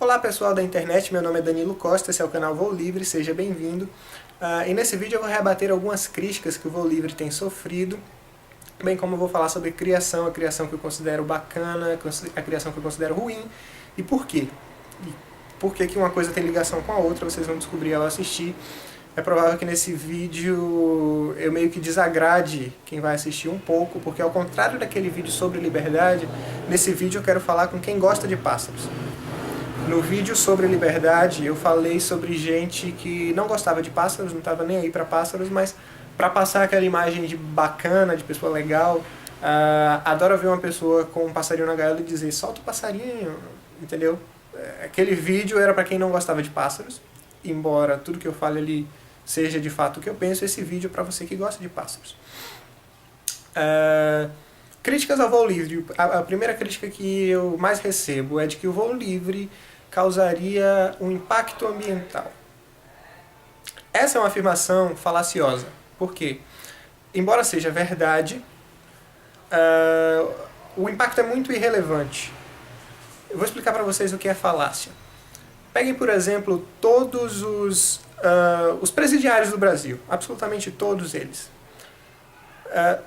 Olá pessoal da internet, meu nome é Danilo Costa, esse é o canal Voo Livre, seja bem-vindo. E nesse vídeo eu vou rebater algumas críticas que o Voo Livre tem sofrido, bem como eu vou falar sobre criação, a criação que eu considero bacana, a criação que eu considero ruim, e por quê. E por que uma coisa tem ligação com a outra, vocês vão descobrir ao assistir. É provável que nesse vídeo eu meio que desagrade quem vai assistir um pouco, porque ao contrário daquele vídeo sobre liberdade, nesse vídeo eu quero falar com quem gosta de pássaros. No vídeo sobre liberdade eu falei sobre gente que não gostava de pássaros, não estava nem aí para pássaros, mas para passar aquela imagem de bacana, de pessoa legal, adoro ver uma pessoa com um passarinho na gaiola e dizer solta o passarinho, entendeu? Aquele vídeo era para quem não gostava de pássaros, embora tudo que eu fale ali seja de fato o que eu penso, esse vídeo é para você que gosta de pássaros. Críticas ao voo livre. A primeira crítica que eu mais recebo é de que o voo livre causaria um impacto ambiental. Essa é uma afirmação falaciosa. Por quê? Embora seja verdade, o impacto é muito irrelevante. Eu vou explicar para vocês o que é falácia. Peguem, por exemplo, todos os presidiários do Brasil, absolutamente todos eles.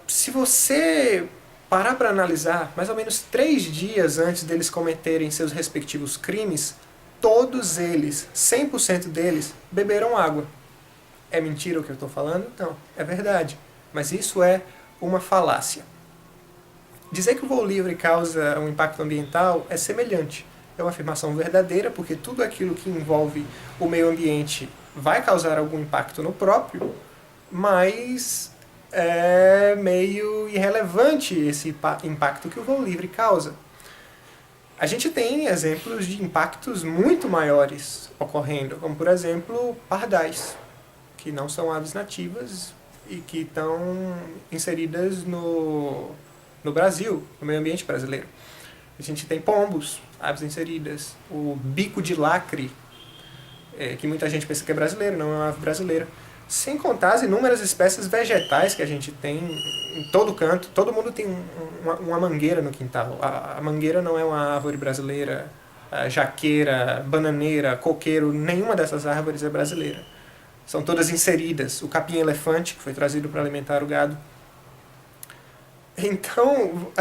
Se você parar para analisar, mais ou menos 3 dias antes deles cometerem seus respectivos crimes, todos eles, 100% deles, beberam água. É mentira o que eu estou falando? Não, é verdade. Mas isso é uma falácia. Dizer que o voo livre causa um impacto ambiental é semelhante. É uma afirmação verdadeira, porque tudo aquilo que envolve o meio ambiente vai causar algum impacto no próprio, mas é meio irrelevante esse impacto que o voo livre causa. A gente tem exemplos de impactos muito maiores ocorrendo, como por exemplo pardais, que não são aves nativas e que estão inseridas no Brasil, no meio ambiente brasileiro. A gente tem pombos, aves inseridas, o bico de lacre, que muita gente pensa que é brasileiro, não é uma ave brasileira. Sem contar as inúmeras espécies vegetais que a gente tem em todo canto. Todo mundo tem uma mangueira no quintal. A mangueira não é uma árvore brasileira, jaqueira, bananeira, coqueiro, nenhuma dessas árvores é brasileira. São todas inseridas. O capim-elefante, que foi trazido para alimentar o gado. Então,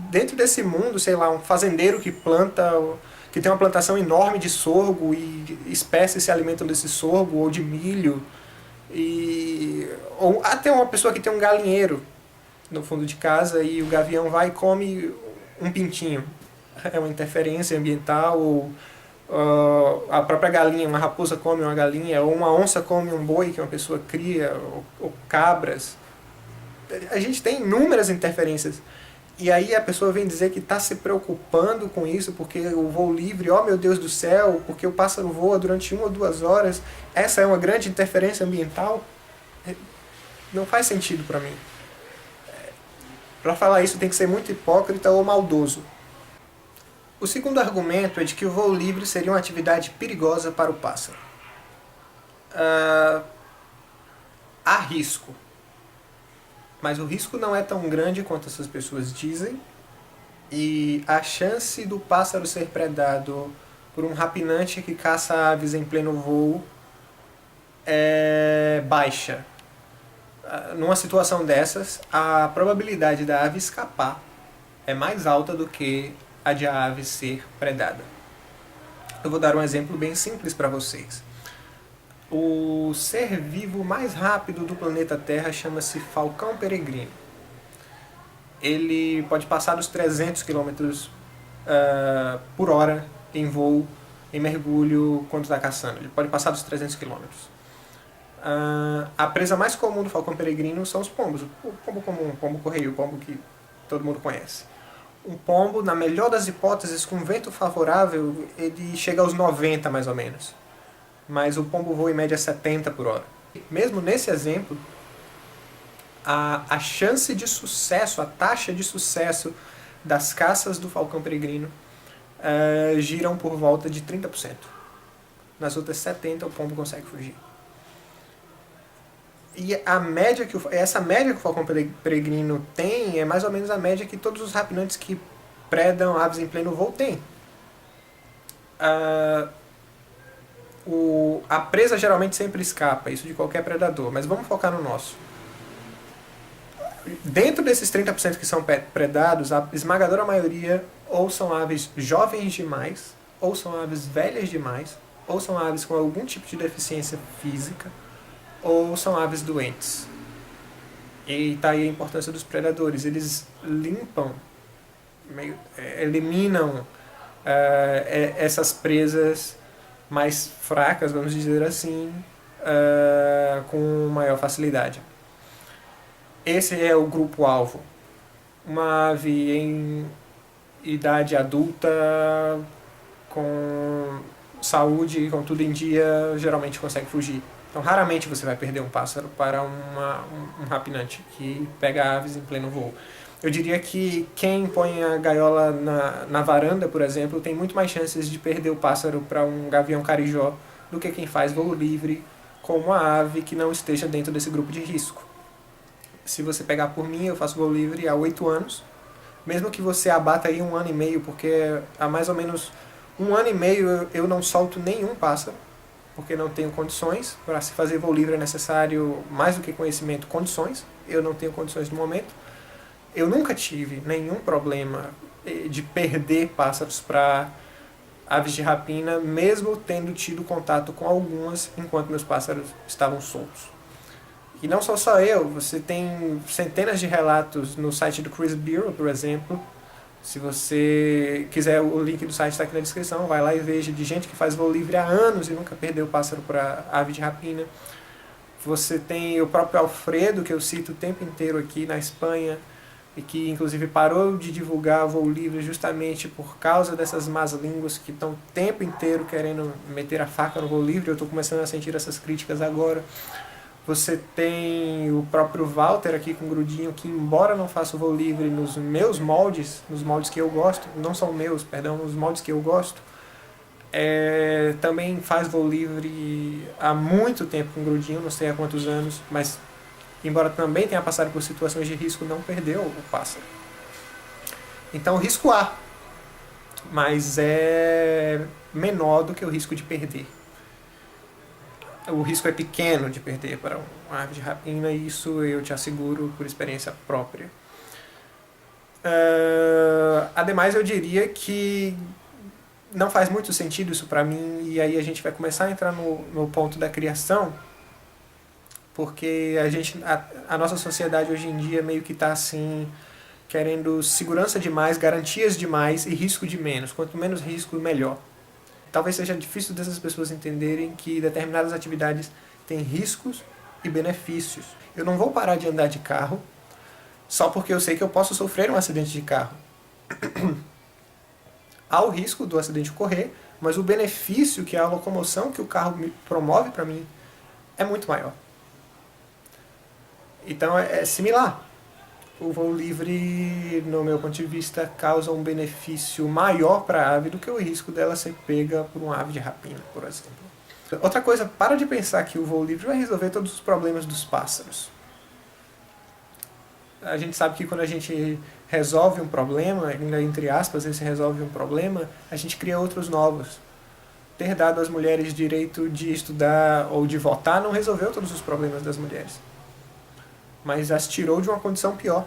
dentro desse mundo, sei lá, um fazendeiro que tem uma plantação enorme de sorgo e espécies se alimentam desse sorgo ou de milho, ou até uma pessoa que tem um galinheiro no fundo de casa e o gavião vai e come um pintinho. É uma interferência ambiental, ou a própria galinha, uma raposa come uma galinha, ou uma onça come um boi que uma pessoa cria, ou cabras. A gente tem inúmeras interferências. E aí a pessoa vem dizer que está se preocupando com isso porque o voo livre, oh meu Deus do céu, porque o pássaro voa durante 1 ou 2 horas, essa é uma grande interferência ambiental? Não faz sentido para mim. Para falar isso tem que ser muito hipócrita ou maldoso. O segundo argumento é de que o voo livre seria uma atividade perigosa para o pássaro. Há risco. Mas o risco não é tão grande quanto essas pessoas dizem, e a chance do pássaro ser predado por um rapinante que caça aves em pleno voo é baixa. Numa situação dessas, a probabilidade da ave escapar é mais alta do que a de a ave ser predada. Eu vou dar um exemplo bem simples para vocês. O ser vivo mais rápido do planeta Terra chama-se falcão peregrino. Ele pode passar dos 300 km por hora em voo, em mergulho, quando está caçando. Ele pode passar dos 300 km. A presa mais comum do falcão peregrino são os pombos. O pombo comum, o pombo correio, o pombo que todo mundo conhece. Um pombo, na melhor das hipóteses, com vento favorável, ele chega aos 90 mais ou menos. Mas o pombo voa em média 70 por hora. Mesmo nesse exemplo, a chance de sucesso, a taxa de sucesso das caças do falcão peregrino giram por volta de 30%. Nas outras 70% o pombo consegue fugir. E essa média que o falcão peregrino tem é mais ou menos a média que todos os rapinantes que predam aves em pleno voo têm. ah, a presa geralmente sempre escapa, isso de qualquer predador, mas vamos focar no nosso. Dentro desses 30% que são predados, a esmagadora maioria ou são aves jovens demais, ou são aves velhas demais, ou são aves com algum tipo de deficiência física, ou são aves doentes. E tá aí a importância dos predadores. Eles limpam, eliminam essas presas mais fracas, vamos dizer assim, com maior facilidade. Esse é o grupo-alvo. Uma ave em idade adulta, com saúde, com tudo em dia, geralmente consegue fugir. Então, raramente você vai perder um pássaro para um rapinante que pega aves em pleno voo. Eu diria que quem põe a gaiola na varanda, por exemplo, tem muito mais chances de perder o pássaro para um gavião carijó do que quem faz voo livre com uma ave que não esteja dentro desse grupo de risco. Se você pegar por mim, eu faço voo livre há 8 anos. Mesmo que você abata aí 1 ano e meio, porque há mais ou menos 1 ano e meio eu não solto nenhum pássaro, porque não tenho condições. Para se fazer voo livre é necessário, mais do que conhecimento, condições. Eu não tenho condições no momento. Eu nunca tive nenhum problema de perder pássaros para aves de rapina, mesmo tendo tido contato com algumas enquanto meus pássaros estavam soltos. E não sou só eu, você tem centenas de relatos no site do Chris Bureau, por exemplo. Se você quiser, o link do site está aqui na descrição, vai lá e veja, de gente que faz voo livre há anos e nunca perdeu pássaro para ave de rapina. Você tem o próprio Alfredo, que eu cito o tempo inteiro aqui na Espanha, e que inclusive parou de divulgar voo livre justamente por causa dessas más línguas que estão o tempo inteiro querendo meter a faca no voo livre. Eu estou começando a sentir essas críticas agora. Você tem o próprio Walter aqui com o Grudinho, que embora não faça o voo livre nos meus moldes, nos moldes que eu gosto, não são meus, perdão, nos moldes que eu gosto, também faz voo livre há muito tempo com o Grudinho, não sei há quantos anos, mas embora também tenha passado por situações de risco, não perdeu o pássaro. Então o risco há, mas é menor do que o risco de perder. O risco é pequeno de perder para uma ave de rapina, e isso eu te asseguro por experiência própria. Ademais, eu diria que não faz muito sentido isso para mim, e aí a gente vai começar a entrar no ponto da criação, porque a nossa sociedade hoje em dia meio que está assim, querendo segurança demais, garantias demais e risco de menos. Quanto menos risco, melhor. Talvez seja difícil dessas pessoas entenderem que determinadas atividades têm riscos e benefícios. Eu não vou parar de andar de carro só porque eu sei que eu posso sofrer um acidente de carro. Há o risco do acidente ocorrer, mas o benefício, que é a locomoção que o carro promove para mim, é muito maior. Então é similar. O voo livre, no meu ponto de vista, causa um benefício maior para a ave do que o risco dela ser pega por uma ave de rapina, por exemplo. Outra coisa, para de pensar que o voo livre vai resolver todos os problemas dos pássaros. A gente sabe que quando a gente resolve um problema, ainda entre aspas, esse resolve um problema, a gente cria outros novos. Ter dado às mulheres direito de estudar ou de votar não resolveu todos os problemas das mulheres, mas as tirou de uma condição pior.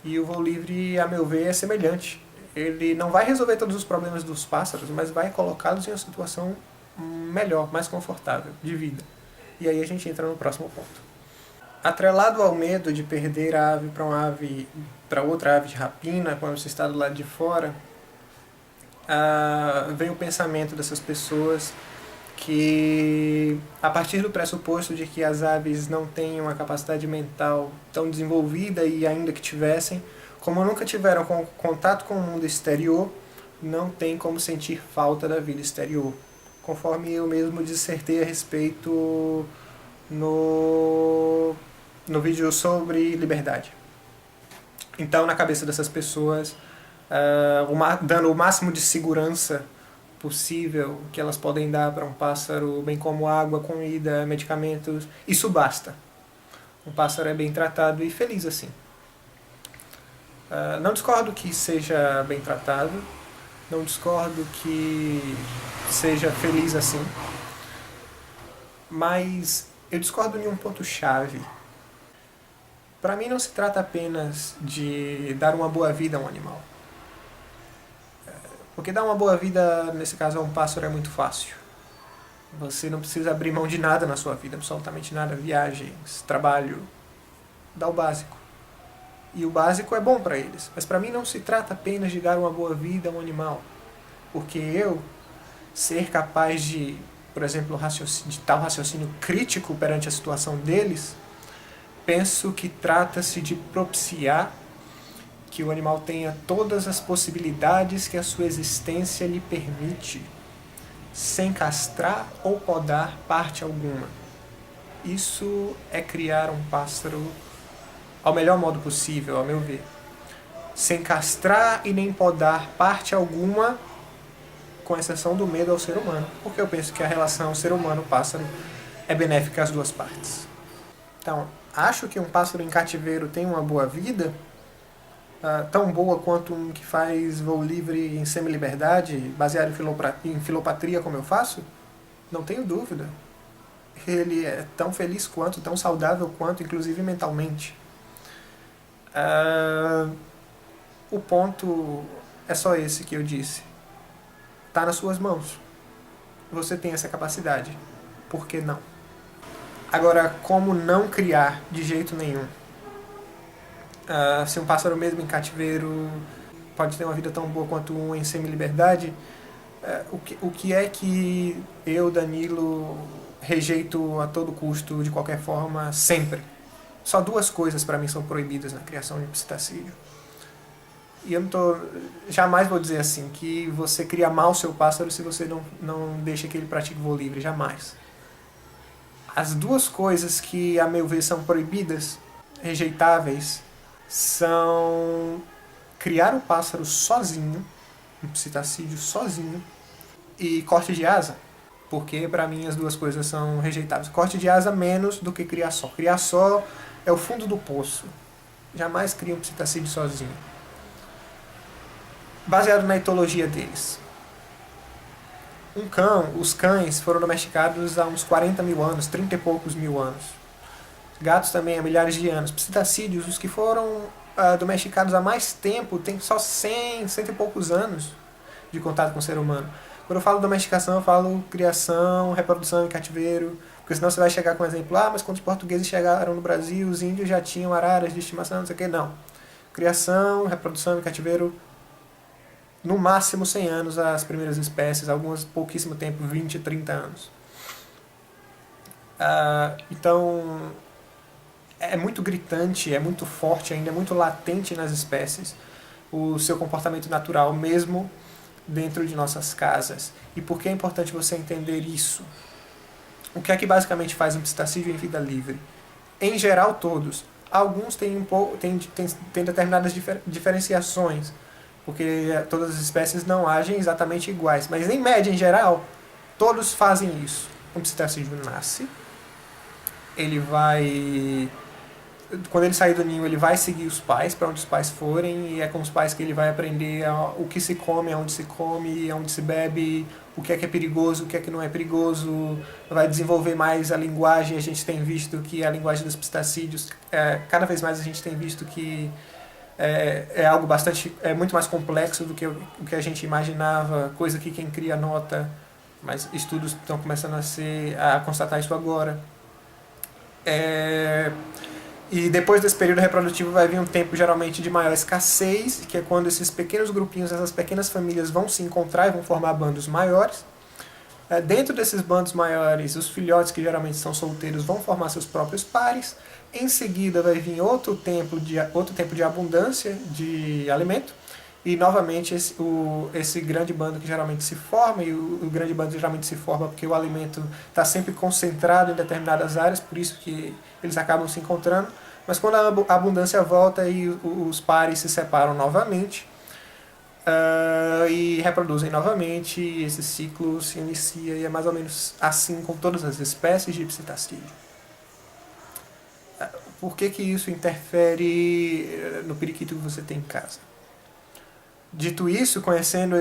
E o voo livre, a meu ver, é semelhante. Ele não vai resolver todos os problemas dos pássaros, mas vai colocá-los em uma situação melhor, mais confortável de vida. E aí a gente entra no próximo ponto. Atrelado ao medo de perder a ave para outra ave de rapina, quando você está do lado de fora, vem o pensamento dessas pessoas que, a partir do pressuposto de que as aves não têm uma capacidade mental tão desenvolvida, e ainda que tivessem, como nunca tiveram contato com o mundo exterior, não tem como sentir falta da vida exterior, conforme eu mesmo dissertei a respeito no vídeo sobre liberdade. Então, na cabeça dessas pessoas, dando o máximo de segurança possível que elas podem dar para um pássaro, bem como água, comida, medicamentos, isso basta. Um pássaro é bem tratado e feliz assim. Não discordo que seja bem tratado, não discordo que seja feliz assim, mas eu discordo em um ponto-chave. Para mim não se trata apenas de dar uma boa vida a um animal. Porque dar uma boa vida, nesse caso a um pássaro, é muito fácil. Você não precisa abrir mão de nada na sua vida, absolutamente nada. Viagens, trabalho, dá o básico. E o básico é bom para eles. Mas para mim não se trata apenas de dar uma boa vida a um animal. Porque eu ser capaz de, por exemplo, de tal raciocínio crítico perante a situação deles, penso que trata-se de propiciar que o animal tenha todas as possibilidades que a sua existência lhe permite, sem castrar ou podar parte alguma. Isso é criar um pássaro ao melhor modo possível, ao meu ver. Sem castrar e nem podar parte alguma, com exceção do medo ao ser humano, porque eu penso que a relação ser humano-pássaro é benéfica às duas partes. Então, acho que um pássaro em cativeiro tem uma boa vida, tão boa quanto um que faz voo livre em semi-liberdade, baseado em filopatria como eu faço? Não tenho dúvida. Ele é tão feliz quanto, tão saudável quanto, inclusive mentalmente. O ponto é só esse que eu disse. Está nas suas mãos. Você tem essa capacidade. Por que não? Agora, como não criar de jeito nenhum? Se um pássaro mesmo em cativeiro pode ter uma vida tão boa quanto um em semi-liberdade, o que é que eu, Danilo, rejeito a todo custo, de qualquer forma, sempre? Só duas coisas para mim são proibidas na criação de um psitacídeo. E eu jamais vou dizer assim, que você cria mal o seu pássaro se você não deixa que ele pratique voo livre, jamais. As duas coisas que, a meu ver, são proibidas, rejeitáveis, são criar o pássaro sozinho, um psitacídeo sozinho, e corte de asa, porque para mim as duas coisas são rejeitáveis. Corte de asa menos do que criar só. Criar só é o fundo do poço. Jamais cria um psitacídeo sozinho. Baseado na etologia deles. Os cães foram domesticados há uns 40 mil anos, 30 e poucos mil anos. Gatos também há milhares de anos. Psitacídeos, os que foram domesticados há mais tempo, têm só 100 e poucos anos de contato com o ser humano. Quando eu falo domesticação, eu falo criação, reprodução em cativeiro, porque senão você vai chegar com um exemplo, mas quando os portugueses chegaram no Brasil, os índios já tinham araras de estimação, não sei o que, não. Criação, reprodução em cativeiro, no máximo 100 anos as primeiras espécies, algumas pouquíssimo tempo, 20, 30 anos. Então, é muito gritante, é muito forte ainda, é muito latente nas espécies o seu comportamento natural, mesmo dentro de nossas casas. E por que é importante você entender isso? O que é que basicamente faz um psitacídeo em vida livre? Em geral, todos. Alguns têm determinadas diferenciações, porque todas as espécies não agem exatamente iguais. Mas, em média, em geral, todos fazem isso. Um psitacídeo nasce, ele vai... Quando ele sair do ninho, ele vai seguir os pais, para onde os pais forem, e é com os pais que ele vai aprender o que se come, aonde se come, aonde se bebe, o que é perigoso, o que é que não é perigoso, vai desenvolver mais a linguagem. A gente tem visto que a linguagem dos psitacídeos, cada vez mais a gente tem visto que é algo muito mais complexo do que o que a gente imaginava, coisa que quem cria nota, mas estudos estão começando a constatar isso agora. E depois desse período reprodutivo vai vir um tempo geralmente de maior escassez, que é quando esses pequenos grupinhos, essas pequenas famílias vão se encontrar e vão formar bandos maiores. Dentro desses bandos maiores, os filhotes, que geralmente são solteiros, vão formar seus próprios pares. Em seguida vai vir outro tempo de abundância de alimento. E novamente esse grande bando que geralmente se forma, e o grande bando geralmente se forma porque o alimento está sempre concentrado em determinadas áreas, por isso que eles acabam se encontrando. Mas quando a abundância volta e os pares se separam novamente e reproduzem novamente, esse ciclo se inicia, e é mais ou menos assim com todas as espécies de psitacídeo. Por que isso interfere no periquito que você tem em casa? Dito isso, conhecendo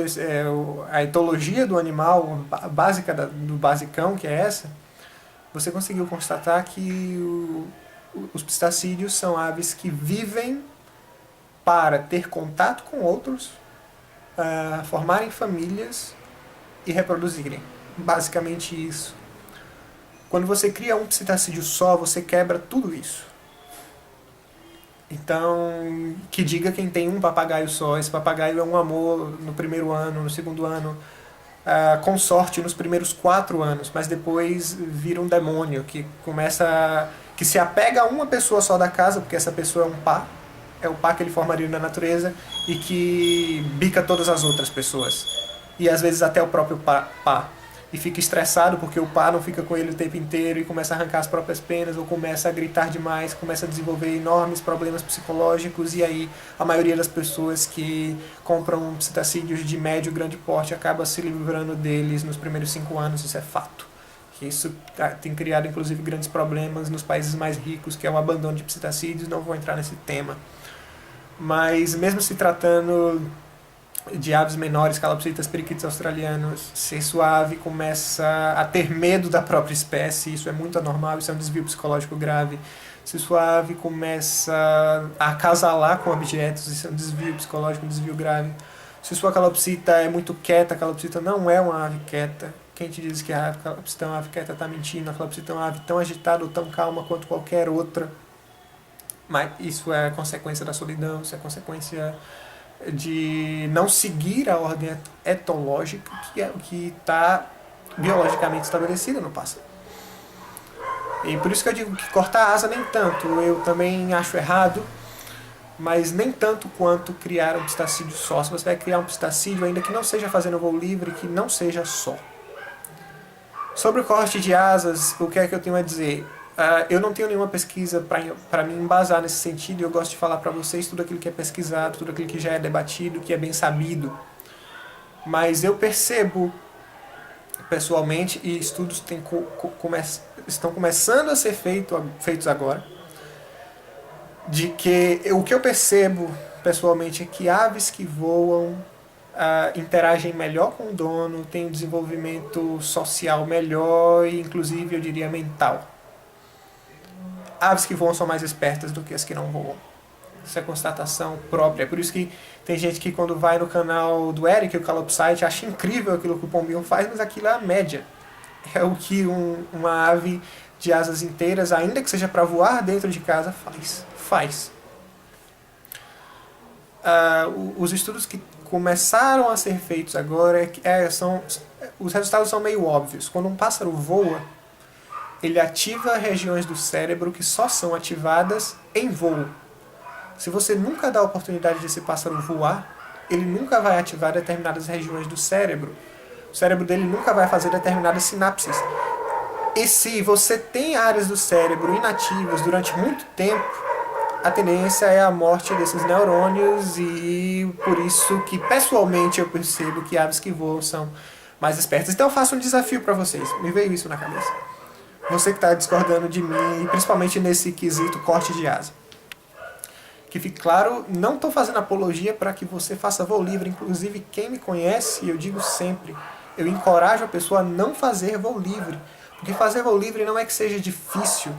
a etologia do animal, a básica do basicão, que é essa, você conseguiu constatar que os pistacídeos são aves que vivem para ter contato com outros, formarem famílias e reproduzirem. Basicamente isso. Quando você cria um psitacídeo só, você quebra tudo isso. Então, que diga quem tem um papagaio só. Esse papagaio é um amor no primeiro ano, no segundo ano, com sorte nos primeiros 4 anos, mas depois vira um demônio que se apega a uma pessoa só da casa, porque essa pessoa é o par que ele formaria na natureza, e que bica todas as outras pessoas. E às vezes até o próprio par. E fica estressado porque o par não fica com ele o tempo inteiro e começa a arrancar as próprias penas, ou começa a gritar demais, começa a desenvolver enormes problemas psicológicos, e aí a maioria das pessoas que compram psitacídeos de médio e grande porte acaba se livrando deles nos primeiros 5 anos, isso é fato. Isso tem criado inclusive grandes problemas nos países mais ricos, que é o abandono de psitacídeos, não vou entrar nesse tema. Mas mesmo se tratando de aves menores, calopsitas, periquitos australianos, ser suave começa a ter medo da própria espécie, isso é muito anormal, isso é um desvio psicológico grave. Ser suave começa a acasalar com objetos, isso é um desvio psicológico, um desvio grave. Se sua calopsita é muito quieta, a calopsita não é uma ave quieta. Quem te diz que a calopsita é uma ave quieta está mentindo, a calopsita é uma ave tão agitada ou tão calma quanto qualquer outra. Mas isso é consequência da solidão, isso é consequência de não seguir a ordem etológica, que é o que está biologicamente estabelecida no pássaro. E por isso que eu digo que cortar a asa nem tanto, eu também acho errado, mas nem tanto quanto criar um pistacídeo só. Se você vai criar um pistacídeo, ainda que não seja fazendo voo livre, que não seja só. Sobre o corte de asas, o que é que eu tenho a dizer? Eu não tenho nenhuma pesquisa para me embasar nesse sentido, e eu gosto de falar para vocês tudo aquilo que é pesquisado, tudo aquilo que já é debatido, que é bem sabido. Mas eu percebo, pessoalmente, e estudos estão começando a ser feitos agora, de que o que eu percebo, pessoalmente, é que aves que voam interagem melhor com o dono, têm um desenvolvimento social melhor e, inclusive, eu diria, mental. Aves que voam são mais espertas do que as que não voam. Isso é constatação própria. É por isso que tem gente que quando vai no canal do Eric, o Calopsite, acha incrível aquilo que o pombinho faz, mas aquilo é a média. É o que uma ave de asas inteiras, ainda que seja para voar dentro de casa, faz. Os estudos que começaram a ser feitos agora, os resultados são meio óbvios. Quando um pássaro voa, ele ativa regiões do cérebro que só são ativadas em voo. Se você nunca dá a oportunidade desse pássaro voar, ele nunca vai ativar determinadas regiões do cérebro. O cérebro dele nunca vai fazer determinadas sinapses. E se você tem áreas do cérebro inativas durante muito tempo, a tendência é a morte desses neurônios, e por isso que pessoalmente eu percebo que aves que voam são mais espertas. Então eu faço um desafio para vocês, me veio isso na cabeça. Você que está discordando de mim, e principalmente nesse quesito corte de asa. Que fique claro, não estou fazendo apologia para que você faça voo livre. Inclusive, quem me conhece, eu digo sempre, eu encorajo a pessoa a não fazer voo livre. Porque fazer voo livre não é que seja difícil,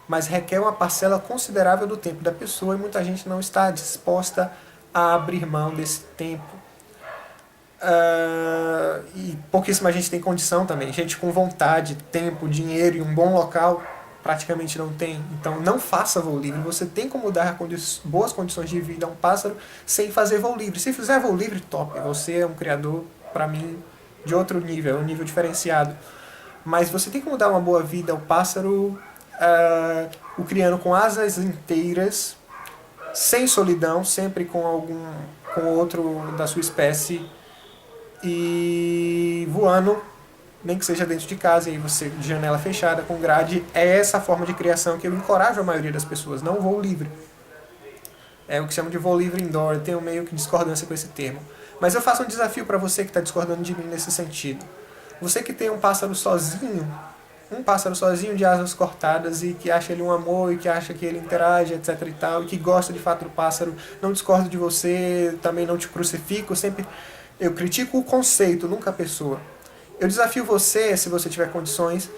mas requer uma parcela considerável do tempo da pessoa, e muita gente não está disposta a abrir mão desse tempo. E pouquíssima gente tem condição também. Gente com vontade, tempo, dinheiro e um bom local praticamente não tem. Então não faça voo livre. Você tem como dar boas condições de vida a um pássaro sem fazer voo livre. Se fizer voo livre, top. Você é um criador, para mim, de outro nível, um nível diferenciado. Mas você tem como dar uma boa vida ao pássaro, o criando com asas inteiras, sem solidão, sempre com outro da sua espécie, e voando, nem que seja dentro de casa, e aí você de janela fechada, com grade. É essa forma de criação que eu encorajo a maioria das pessoas, não voo livre. É o que chamo de voo livre indoor, eu tenho meio que discordância com esse termo. Mas eu faço um desafio para você que está discordando de mim nesse sentido. Você que tem um pássaro sozinho, um pássaro sozinho de asas cortadas e que acha ele um amor e que acha que ele interage, etc e tal, e que gosta de fato do pássaro, não discordo de você, também não te crucifico, sempre eu critico o conceito, nunca a pessoa. Eu desafio você, se você tiver condições,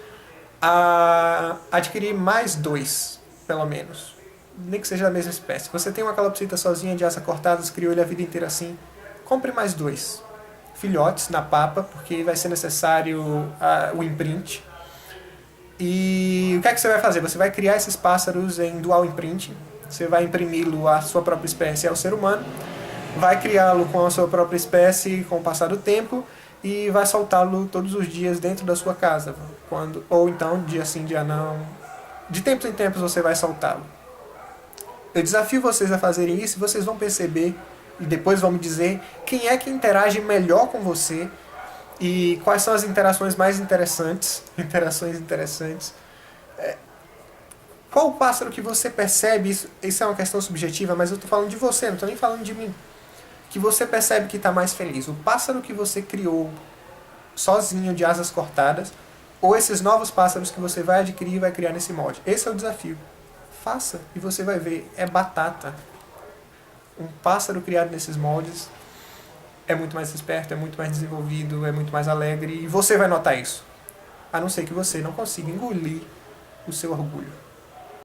a adquirir mais 2, pelo menos. Nem que seja da mesma espécie. Você tem uma calopsita sozinha de asas cortadas, criou ele a vida inteira assim, compre mais 2 filhotes na papa, porque vai ser necessário o imprint. E o que é que você vai fazer? Você vai criar esses pássaros em dual imprinting, você vai imprimi-lo à sua própria espécie, ao ser humano, vai criá-lo com a sua própria espécie com o passar do tempo e vai soltá-lo todos os dias dentro da sua casa, ou então dia sim, dia não. De tempos em tempos você vai soltá-lo. Eu desafio vocês a fazerem isso e vocês vão perceber, e depois vão me dizer quem é que interage melhor com você e quais são as interações mais interessantes. Interações interessantes. Qual o pássaro que você percebe, isso é uma questão subjetiva, mas eu estou falando de você, não estou nem falando de mim, que você percebe que está mais feliz? O pássaro que você criou sozinho, de asas cortadas, ou esses novos pássaros que você vai adquirir e vai criar nesse molde? Esse é o desafio. Faça e você vai ver, é batata. Um pássaro criado nesses moldes é muito mais esperto, é muito mais desenvolvido, é muito mais alegre, e você vai notar isso. A não ser que você não consiga engolir o seu orgulho.